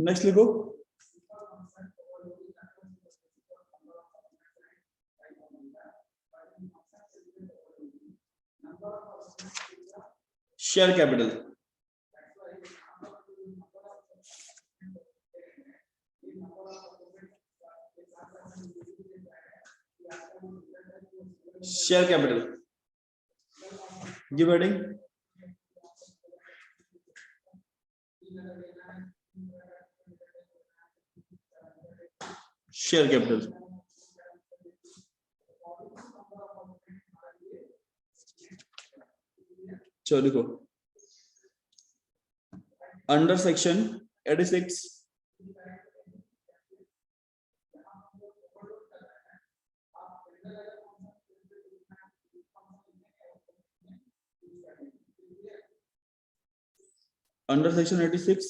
Next लिखो, share capital. Share capital give heading, share capital. चलो लिखो, under section 86 under section 86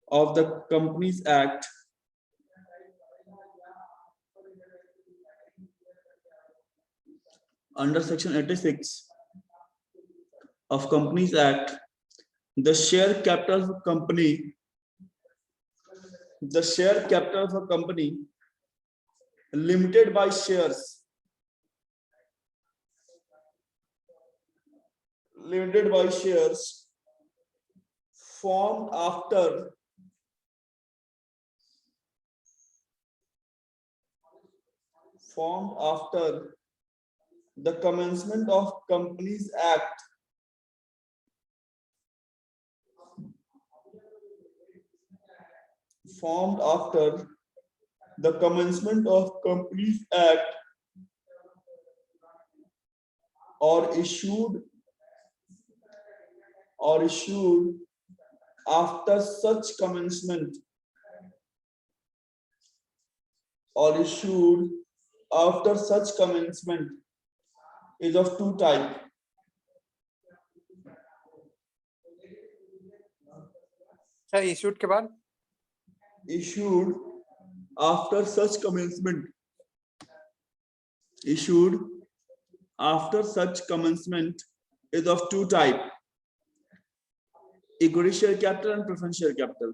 of the Companies Act, under section 86 of Companies Act, the share capital of a company, limited by shares, formed after the commencement of Companies Act, or issued after such commencement, is of two types. Issued के बाद Issued after such commencement is of two types: equity share capital and preference share capital.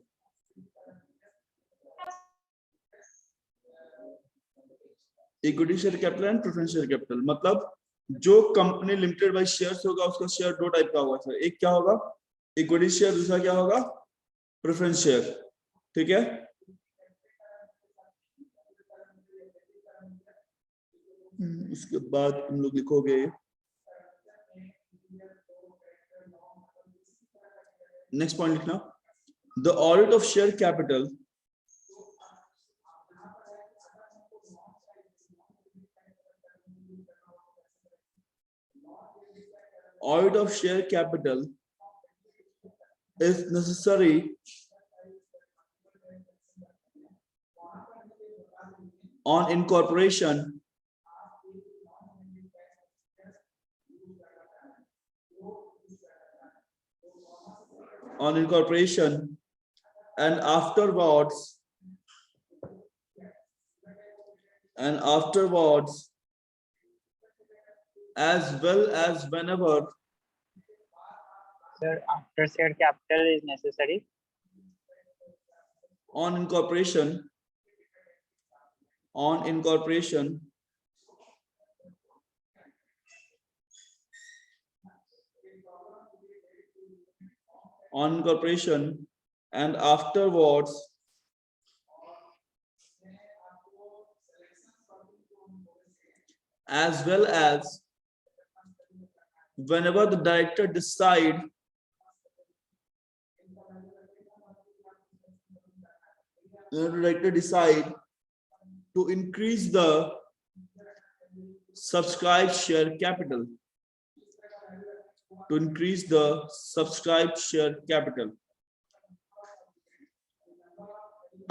Equity share capital and preference share capital मतलब जो company limited by shares होगा उसका share दो type का होगा sir, एक क्या होगा इक्विटी शेयर, दूसरा क्या होगा प्रेफरेंस शेयर। ठीक है, इसके बाद तुम लोग लिखोगे नेक्स्ट पॉइंट लिखना, the audit of share capital is necessary on incorporation and afterwards as well as whenever Sir, after share capital is necessary on incorporation and afterwards as well as whenever the director decide to increase the subscribed share capital,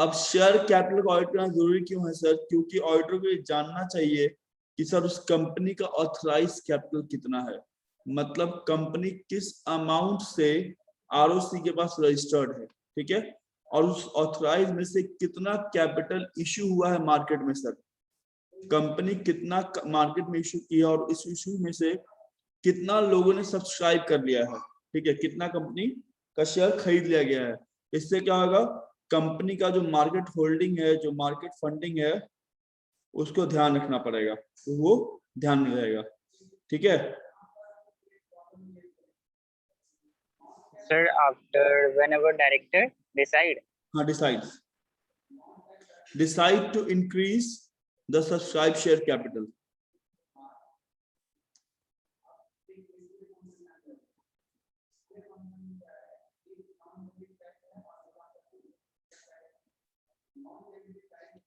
अब share capital को audit करना जरूरी क्यों है sir? क्योंकि auditor को ये जानना चाहिए कि सर उस कंपनी का ऑथराइज कैपिटल कितना है, मतलब कंपनी किस अमाउंट से आरओसी के पास रजिस्टर्ड है। ठीक है, और उस ऑथराइज में से कितना कैपिटल इश्यू हुआ है मार्केट में सर, कंपनी कितना मार्केट में इश्यू किया और इस इश्यू में से कितना लोगों ने सब्सक्राइब कर लिया है। ठीक है, कितना कंपनी का शेयर खरीद लिया गया है, इससे क्या होगा, कंपनी का जो मार्केट होल्डिंग है, जो मार्केट फंडिंग है, उसको ध्यान रखना पड़ेगा, तो वो ध्यान में रहेगा। ठीक है, Sir, after whenever director decide. हाँ, decide to increase the subscribed share capital.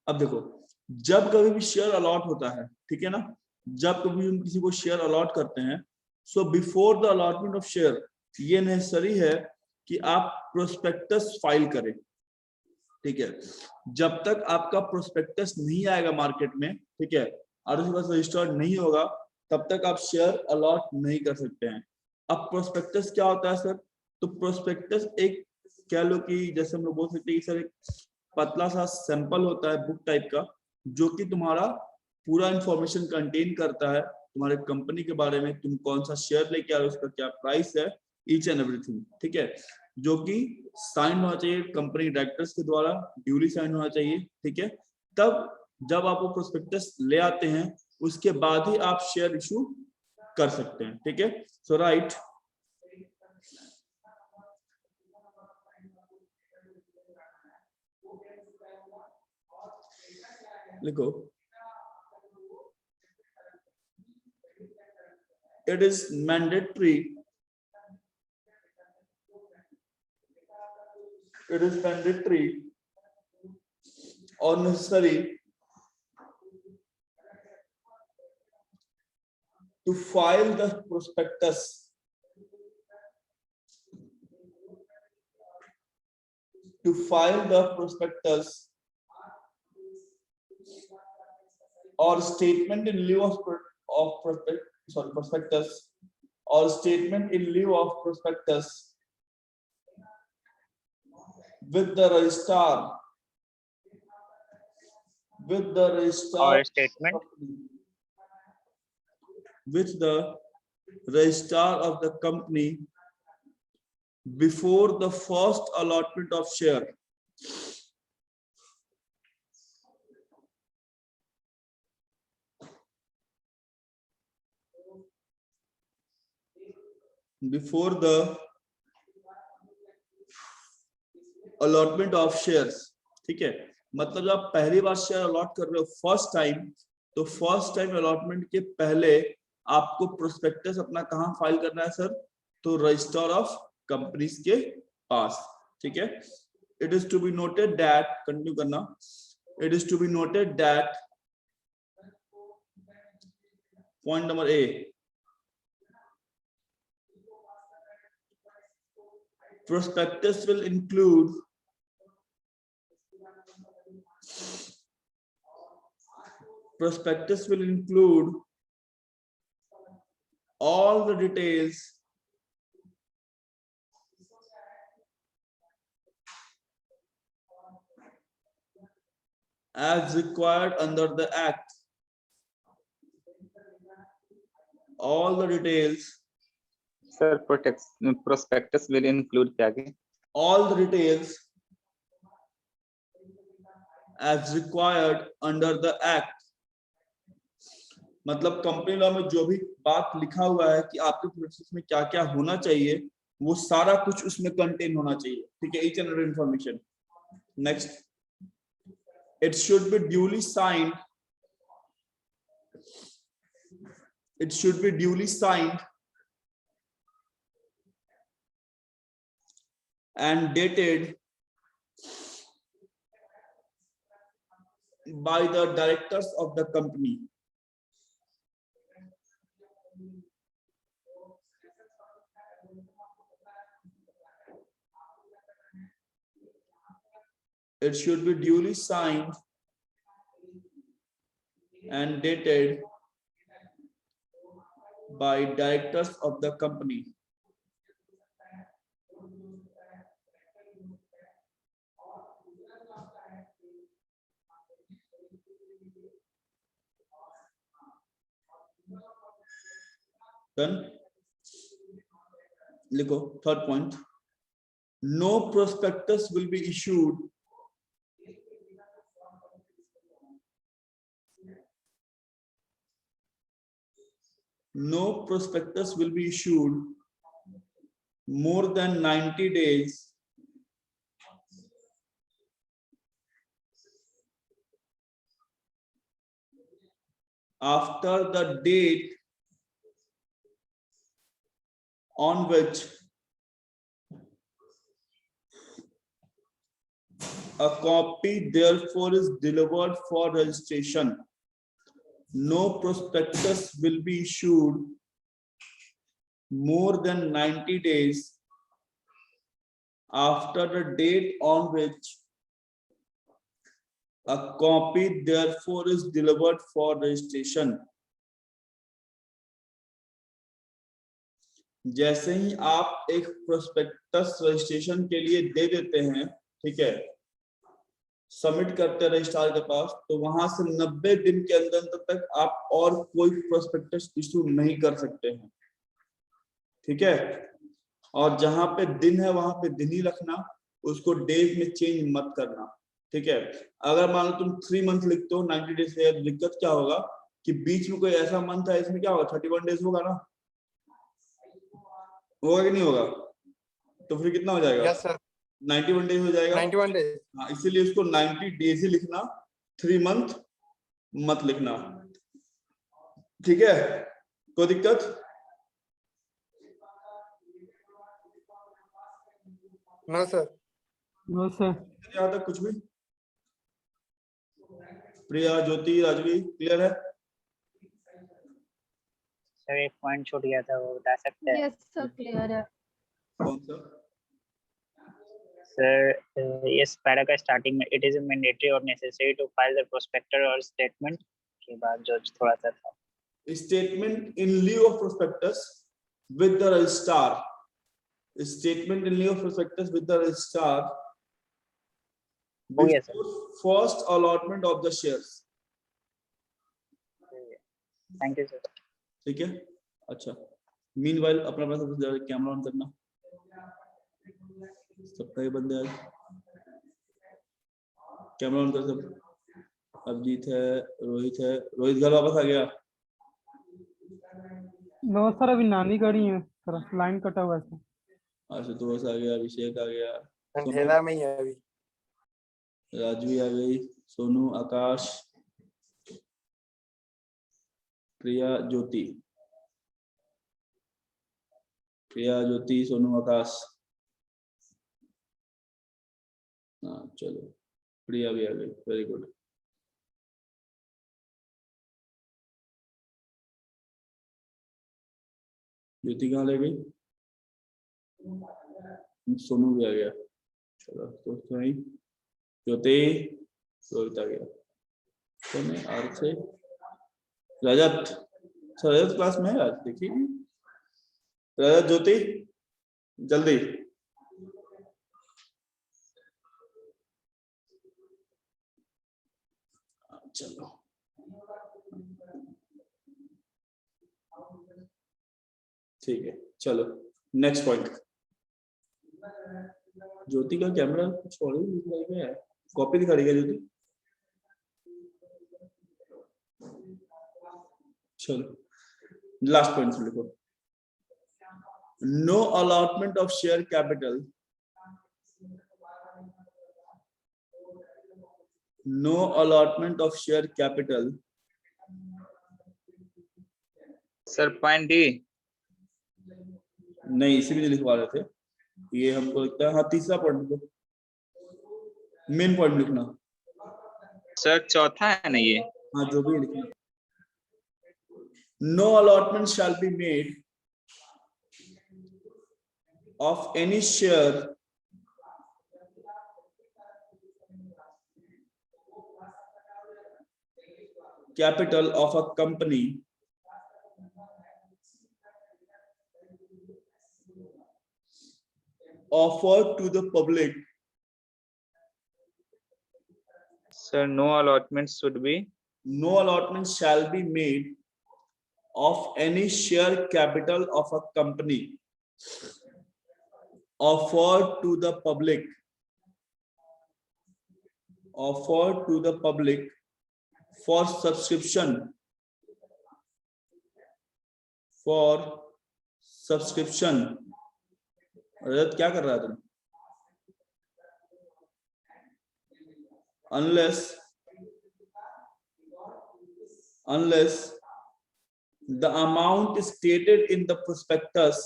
अब देखो, जब कभी भी शेयर अलॉट होता है, ठीक है ना, जब कभी हम किसी को शेयर अलॉट करते हैं, so before the allotment of share ये नेसेसरी है कि आप प्रोस्पेक्टस फाइल करें। ठीक है, जब तक आपका प्रोस्पेक्टस नहीं आएगा मार्केट में, ठीक है, और उसके पास रजिस्टर्ड नहीं होगा, तब तक आप शेयर अलॉट नहीं कर सकते हैं। अब प्रोस्पेक्टस क्या होता है सर? तो प्रोस्पेक्टस एक, कह लो कि जैसे हम लोग बोल सकते हैं कि सर एक पतला सा सैंपल होता है बुक टाइप का, जो कि तुम्हारा पूरा इंफॉर्मेशन कंटेन करता है तुम्हारे कंपनी के बारे में, तुम कौन सा शेयर लेके आ रहे हो, उसका क्या प्राइस है, ईच एंड एवरीथिंग। ठीक है, जो कि साइन होना चाहिए कंपनी डायरेक्टर्स के द्वारा, ड्यूली साइन होना चाहिए। ठीक है, तब जब आप वो प्रोस्पेक्टस ले आते हैं, उसके बाद ही आप शेयर इशू कर सकते हैं। ठीक है, सो राइट, लिखो, it is mandatory, or necessary to file the prospectus or statement in lieu of prospectus or statement in lieu of prospectus with the registrar Or statement. with the registrar of the company before the first allotment of share. Before the allotment of shares. ठीक है, मतलब जब आप पहली बार share allot कर रहे हो first time, तो फर्स्ट टाइम अलॉटमेंट के पहले आपको प्रोस्पेक्टस अपना कहां फाइल करना है सर? तो रजिस्टर ऑफ कंपनीज के पास। ठीक है, it is to be noted that, continue करना, it is to be noted that point number a, prospectus will include all the details as required under the act. All the details, Sir, prospectus will include क्या आगे? all the details as required under the act. मतलब company law में जो भी बात लिखा हुआ है कि आपके प्रोसेस में क्या क्या होना चाहिए, वो सारा कुछ उसमें कंटेन होना चाहिए। ठीक है, each and every information. Next, it should be duly signed. It should be duly signed and dated by the directors of the company. It should be duly signed and dated by directors of the company. Done. लिखो third point, No prospectus will be issued more than 90 days after the date on which a copy therefore is delivered for registration. No prospectus will be issued more than 90 days after the date on which a copy therefore is delivered for registration. जैसे ही आप एक prospectus registration के लिए दे देते हैं, ठीक है, submit करते हैं रजिस्ट्रार के पास, तो वहां से 90 दिन के अंदर तक आप और कोई प्रोस्पेक्टस इशू नहीं कर सकते हैं, ठीक है। और जहां पे दिन है वहां पे दिन ही रखना, उसको डेज में चेंज मत करना, ठीक है। अगर मान लो तुम 3 मंथ लिखते हो 90 डेज से, दिक्कत क्या होगा कि बीच में कोई ऐसा मंथ है इसमें क्या होगा 31 डेज होगा ना, होगा कि नहीं होगा, तो फिर कितना हो जाएगा? यस सर, 91 डेज हो जाएगा। 91 डेज। हाँ, इसीलिए उसको 90 डेज ही लिखना, 3 मंथ मत लिखना, ठीक है। कोई दिक्कत? No sir. No sir. यहाँ तक कुछ भी? प्रिया, ज्योति, राजवी क्लियर है? सर एक पॉइंट छूट गया था, वो बता सकते हैं? यस सर, क्लियर है। कौन सा? सर इस पैरा का स्टार्टिंग में इट इज मैंडेटरी और necessary to file the prospectus और स्टेटमेंट के बाद जो थोड़ा सा था, statement in lieu of prospectus with the registrar, statement in lieu of prospectus with the registrar हो गया sir. before first allotment of the shares, thank you sir. ठीक है। अच्छा, मीनवाइल अपना कैमरा ऑन करना, सबका ही बंद है, कैमरा ऑन कर सब। अभिजीत है, रोहित है, रोहित घर वापस आ गया? नो सर, अभी नानी गड़ी है सर, लाइन कटा हुआ है। आशुतोष आ गया, अभिषेक आ गया, अंधेरा में ही है अभी। राजवी आ गई, सोनू, आकाश, प्रिया, ज्योति, प्रिया, ज्योति, सोनू, आकाश। हाँ चलो, प्रिया भी आ गई, वेरी गुड। ज्योति कहाँ ले गई? सोनू भी आ गया, चलो तो नहीं, ज्योति, रोहित आ गया, सोनू, आरसे, रजत। रजत क्लास में है आज, देखिए रजत, ज्योति जल्दी। चलो ठीक है, चलो नेक्स्ट पॉइंट। ज्योति का कैमरा कुछ और ही दिख रहा है, कॉपी दिखा रही है ज्योति। चलो लास्ट पॉइंट लिखो। No allotment of share capital, no allotment of share capital। Sir point D नहीं, इसी में लिखवा रहे थे, ये हमको लगता है। हाँ, तीसरा पॉइंट लिखो, मेन पॉइंट लिखना। सर चौथा है ना ये? हाँ, जो भी लिखना। No allotment shall be made of any share capital of a company offered to the public। Sir, no allotment should be? No allotment shall be made of any share capital of a company offered to the public, for subscription, रजत क्या कर रहा है तुम? unless the amount stated in the prospectus,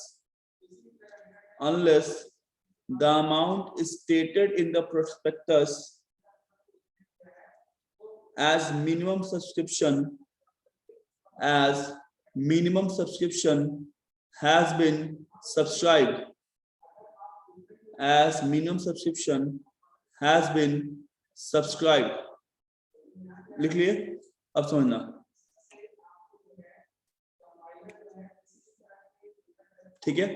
as minimum subscription has been subscribed, लिख लिए? अब समझना, ठीक है।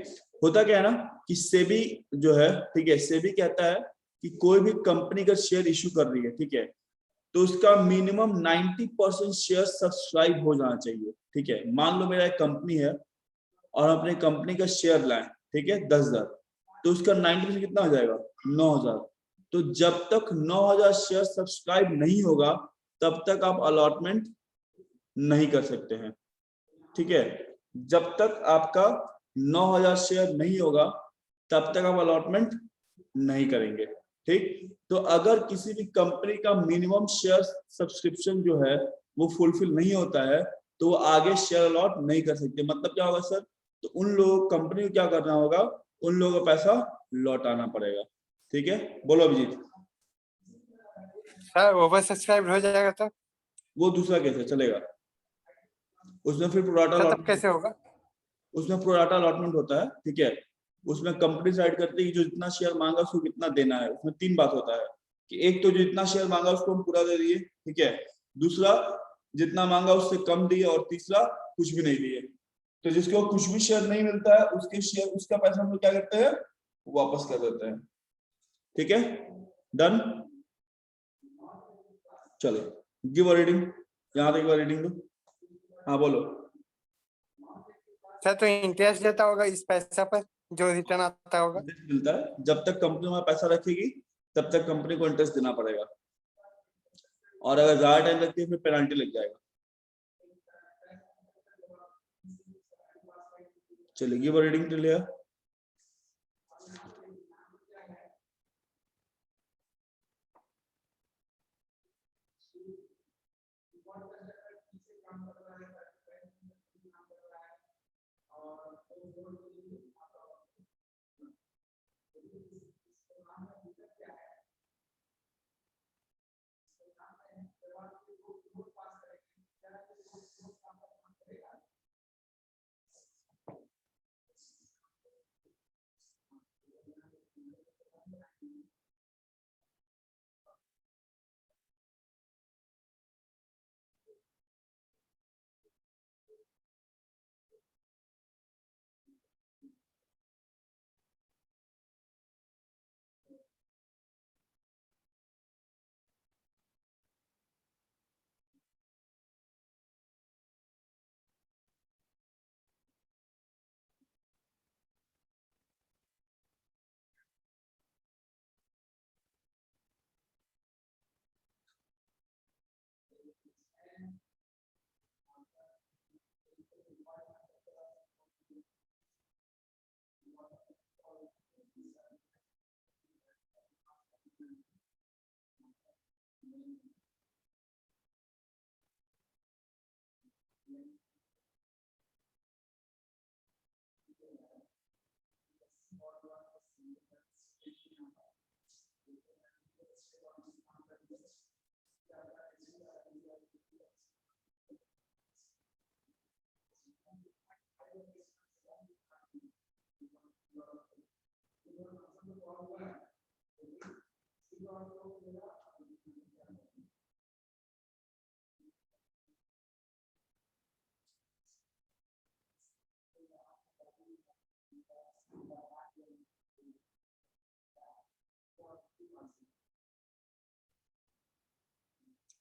होता क्या है ना कि सेबी जो है, ठीक है, सेबी कहता है कि कोई भी कंपनी का शेयर इशू कर रही है, ठीक है, तो उसका मिनिमम 90% शेयर सब्सक्राइब हो जाना चाहिए, ठीक है। मान लो मेरा एक कंपनी है और अपने कंपनी का शेयर लाए, ठीक है, 10,000, तो उसका 90% कितना हो जाएगा? 9,000। तो जब तक 9,000 शेयर सब्सक्राइब नहीं होगा तब तक आप अलॉटमेंट नहीं कर सकते हैं, ठीक है। जब तक आपका 9,000 शेयर नहीं होगा तब तक आप अलॉटमेंट नहीं करेंगे, ठीक। तो अगर किसी भी कंपनी का मिनिमम शेयर सब्सक्रिप्शन जो है वो फुलफिल नहीं होता है तो वो आगे शेयर अलॉट नहीं कर सकते। मतलब क्या होगा सर? तो उन लोगों कंपनी को क्या करना होगा? उन लोगों को पैसा लौटाना पड़ेगा, ठीक है। बोलो अभिजीत। सर ओवर सब्सक्राइब हो जाएगा तो वो दूसरा केस है, चलेगा। उसमें फिर प्रोराटा तब कैसे होगा? उसमें प्रोराटा अलॉटमेंट होता है, ठीक है। उसमें कंपनी डिसाइड करती है कि जो जितना शेयर मांगा उसको कितना देना है। उसमें 3 बात होता है कि एक तो जो जितना शेयर मांगा उसको हम पूरा दे दिए, ठीक है, दूसरा जितना मांगा उससे कम दिए, और तीसरा कुछ भी नहीं दिए। तो जिसको कुछ भी शेयर नहीं मिलता है उसके शेयर, उसका पैसा हम लोग क्या करते हैं? वापस कर देते हैं, ठीक है। डन। चलो गिव अ रीडिंग, यहाँ तक रीडिंग दो। हाँ बोलो। सर तो इंटरेस्ट देता होगा इस पैसा पर जो रिटर्न आता होगा? मिलता है, जब तक कंपनी हमारा पैसा रखेगी तब तक कंपनी को इंटरेस्ट देना पड़ेगा, और अगर ज्यादा टाइम लगती है फिर पेनल्टी लग जाएगा। चलिए give a reading till here.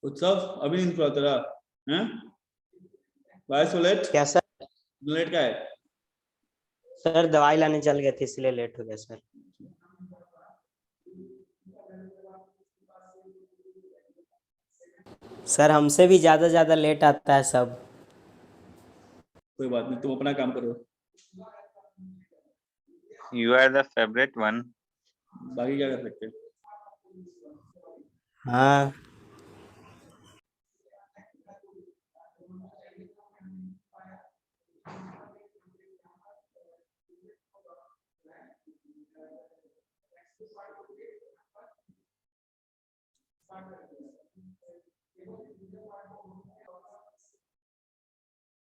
Utsav अभी नहीं खुला तेरा हैं? Why so late? क्या सर? लेट का है? सर दवाई लाने चल गए थे इसलिए लेट हो गया सर। सर हमसे भी ज़्यादा लेट आता है सब। कोई बात नहीं, तुम अपना काम करो, You are the favorite one. बाकी क्या कर सकते हैं। हाँ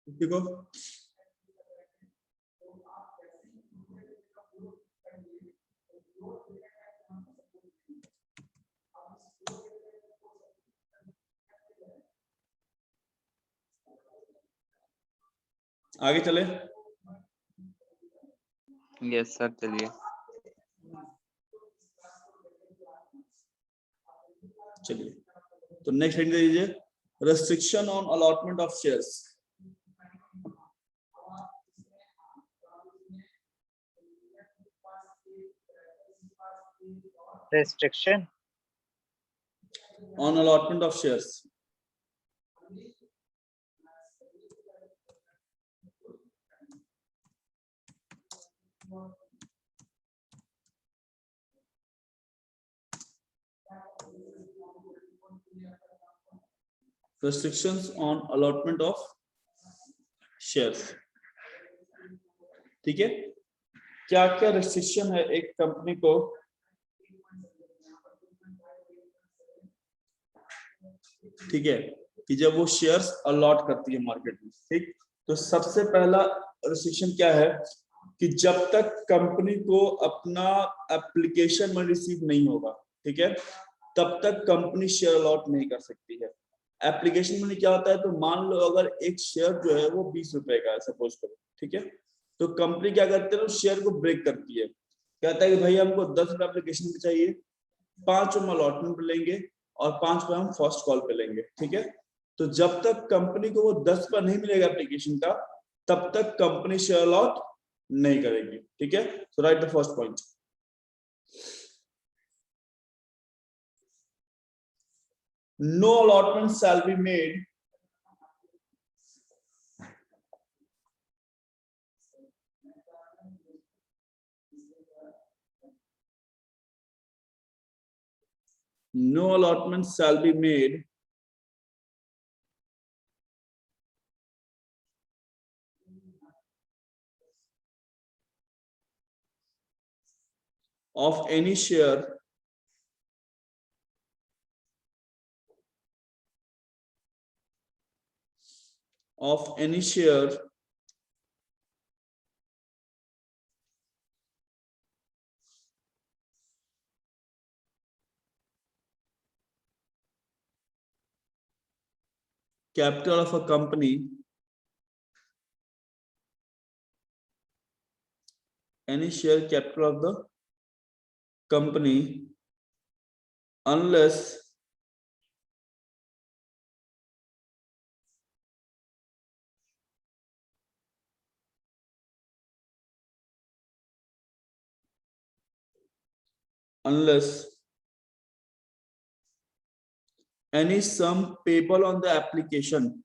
देखो आगे चले। Yes sir, चलिए। चलिए, तो नेक्स्ट हेडिंग दे दीजिए, restriction on allotment of shares. Restriction on allotment of shares. restrictions on allotment of shares। ठीक है, क्या क्या रेस्ट्रिक्शन है एक कंपनी को ठीक है कि जब वो शेयर्स अलॉट करती है मार्केट में। ठीक, तो सबसे पहला रेस्ट्रिक्शन क्या है कि जब तक कंपनी को अपना एप्लीकेशन में रिसीव नहीं होगा, ठीक है, तब तक कंपनी शेयर अलॉट नहीं कर सकती है। एप्लीकेशन में क्या होता है, तो मान लो अगर एक शेयर जो है वो 20 रुपए का है सपोज करो, ठीक है, तो कंपनी क्या करती है ना, शेयर को ब्रेक करती है, कहता है कि भाई हमको 10 रुपए एप्लीकेशन पे चाहिए, 5 हम अलॉटमेंट पे लेंगे और 5 पे हम फर्स्ट कॉल पे लेंगे। ठीक है, तो जब तक कंपनी को वो 10 पर नहीं मिलेगा एप्लीकेशन का, तब तक कंपनी शेयर अलॉट नहीं करेगी। ठीक है, so write the first point. No allotment shall be made of any share capital of a company, any share capital of the company, unless any sum payable on the application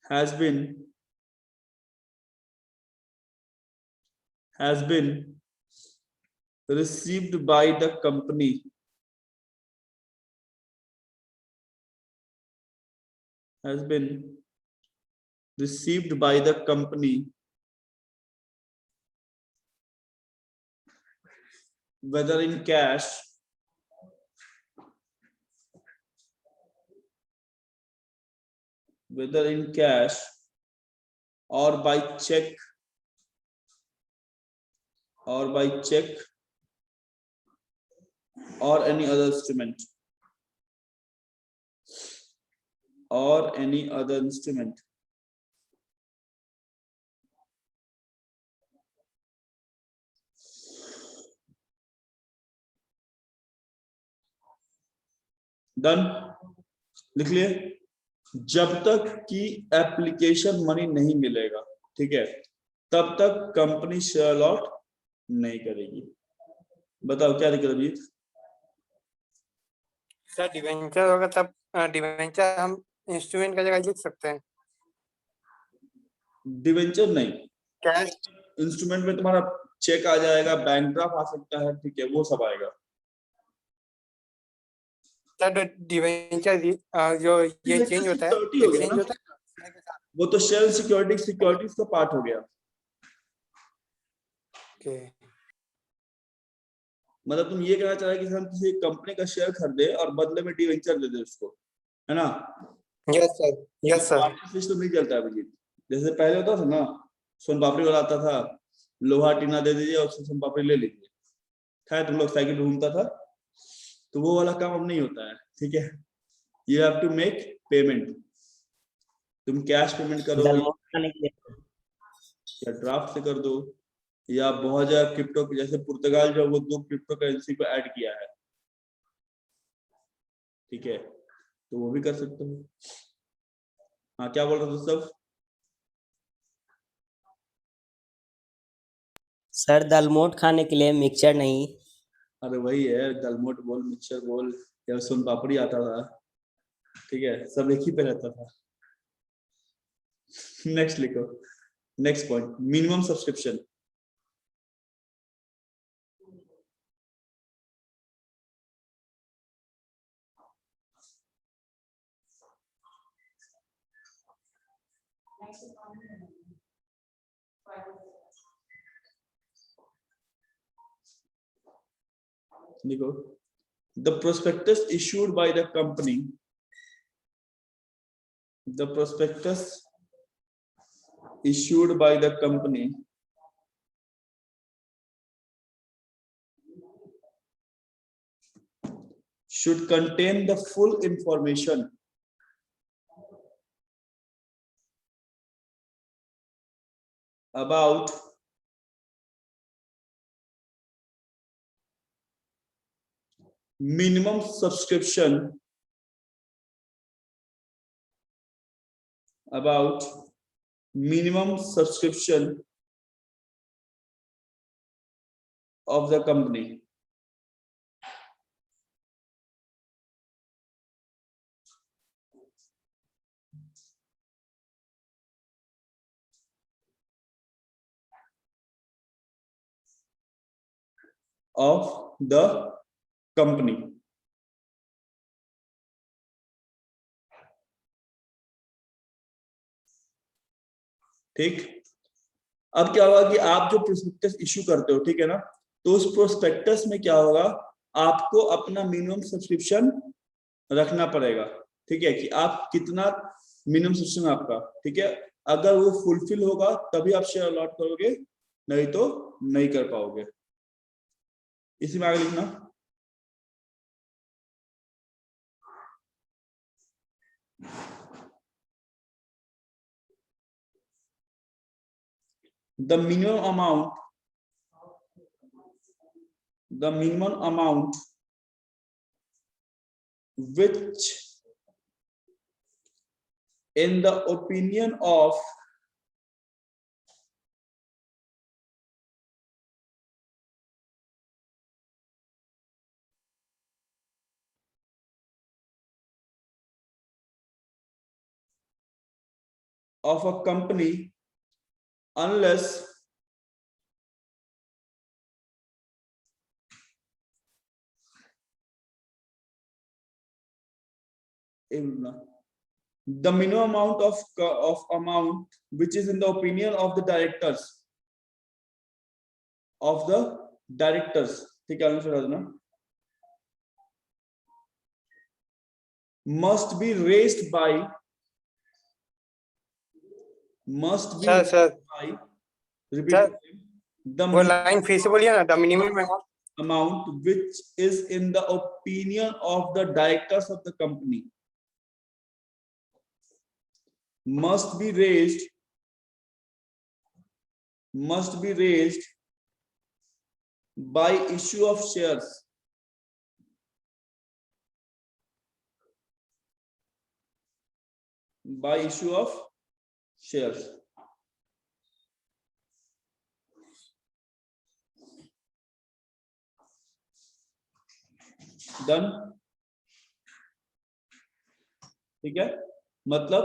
has been received by the company whether in cash or by check or any other instrument done, लिख लिए। जब तक कि application money नहीं मिलेगा, ठीक है, तब तक कंपनी शेयर अलॉट नहीं करेगी। बताओ क्या दिक्कत है अभी? सर डिवेंचर होगा तब डिवेंचर हम इंस्ट्रूमेंट का जगह लिख सकते हैं। डिवेंचर नहीं, कैश इंस्ट्रूमेंट में तुम्हारा चेक आ जाएगा, बैंक ड्राफ्ट आ सकता है, ठीक है, वो सब आएगा। सर डिवेंचर जो ये चेंज होता है, सिक्योरिटी हो गया एक्सचेंज ना, होता है। वो तो शेयर सिक्योरिटीज का पार्ट हो गया। ओके मतलब तुम ये कहना चाह रहे हो कि हम किसी कंपनी का शेयर खरीदे और बदले में डिवेंचर दे दे उसको, है ना? Yes sir, yes sir. System नहीं चलता है अभिजीत। जैसे पहले होता था ना, सोन पापड़ी वाला आता था, लोहा टीना दे दीजिए और सोन पापड़ी ले लीजिए, खाए तुम लोग, साइकिल घूमता था, तो वो वाला काम अब नहीं होता है, ठीक है। You have to make payment, तुम कैश पेमेंट करो दालमोट खाने के लिए या ड्राफ्ट से कर दो, या बहुत ज्यादा क्रिप्टो, जैसे पुर्तगाल जो वो 2 क्रिप्टो करेंसी को ऐड किया है, ठीक है, तो वो भी कर सकते हो। हाँ क्या बोल रहे थे सब? सर दालमोट खाने के लिए मिक्सचर नहीं। अरे वही है, दालमोट बोल, मिक्सचर बोल, या सोन पापड़ी आता था, ठीक है, सब एक ही पे रहता था। नेक्स्ट लिखो, नेक्स्ट पॉइंट, मिनिमम सब्सक्रिप्शन। देखो, the prospectus issued by the company, the prospectus issued by the company should contain the full information about minimum subscription, about minimum subscription of the company. Of the company. ठीक, अब क्या होगा कि आप जो prospectus issue करते हो, ठीक है ना, तो उस प्रोस्पेक्टस में क्या होगा, आपको अपना मिनिमम सब्सक्रिप्शन रखना पड़ेगा, ठीक है, कि आप कितना मिनिमम सब्सक्रिप्शन आपका, ठीक है, अगर वो फुलफिल होगा तभी आप शेयर अलॉट करोगे, नहीं तो नहीं कर पाओगे। इसी में आगे लिखना, the minimum amount which in the opinion of a company, unless the minimum amount of amount which is in the opinion of the directors, ठीक है, must be raised by sir repeat the वो line फिर से बोलिए ना, the minimum amount which is in the opinion of the directors of the company must be raised by issue of shares by issue of shares. Done. ठीक है, मतलब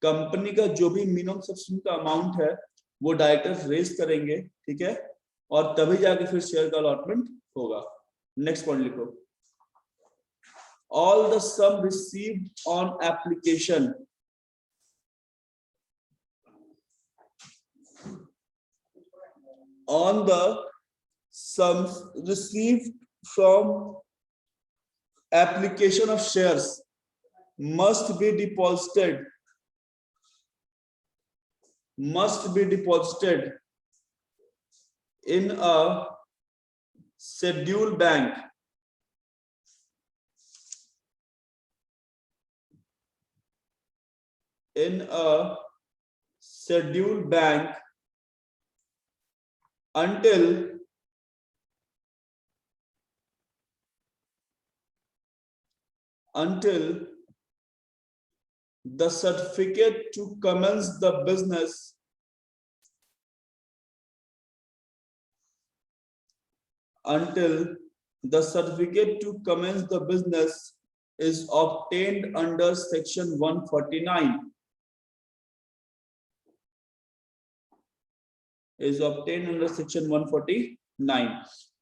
company का जो भी मिनिमम सब्सिडी का अमाउंट है वो डायरेक्टर्स रेज करेंगे, ठीक है, और तभी जाके फिर शेयर का अलॉटमेंट होगा। नेक्स्ट पॉइंट लिखो, all the sum received on application received from application of shares must be deposited in a scheduled bank until the certificate to commence the business is obtained under section 149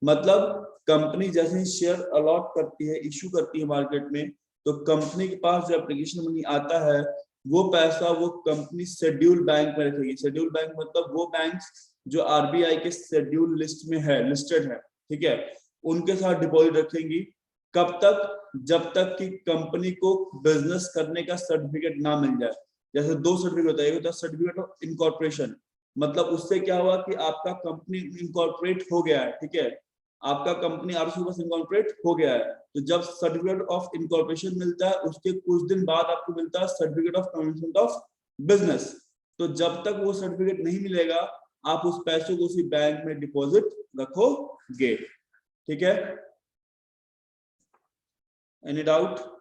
मतलब company जैसे ही share allot करती है, issue करती है market में, तो company के पास जो एप्लीकेशन मनी आता है वो पैसा वो कंपनी शेड्यूल बैंक में रखेगी। शेड्यूल बैंक मतलब वो बैंक जो आरबीआई के शेड्यूल लिस्ट में है, लिस्टेड है, ठीक है, उनके साथ डिपॉजिट रखेंगी। कब तक? जब तक कि कंपनी को बिजनेस करने का सर्टिफिकेट ना मिल जाए। जैसे दो सर्टिफिकेट होता है, एक होता है सर्टिफिकेट ऑफ इनकॉर्पोरेशन, मतलब उससे क्या हुआ कि आपका कंपनी इनकॉर्पोरेट हो गया है, ठीक है, आपका कंपनी आपके पास इनकॉर्पोरेट हो गया है, तो जब सर्टिफिकेट ऑफ इनकॉर्पोरेशन मिलता है उसके कुछ दिन बाद आपको मिलता है certificate of commencement of business. तो जब तक वो सर्टिफिकेट नहीं मिलेगा आप उस पैसों को उसी बैंक में डिपॉजिट रखोगे, ठीक है। Any doubt?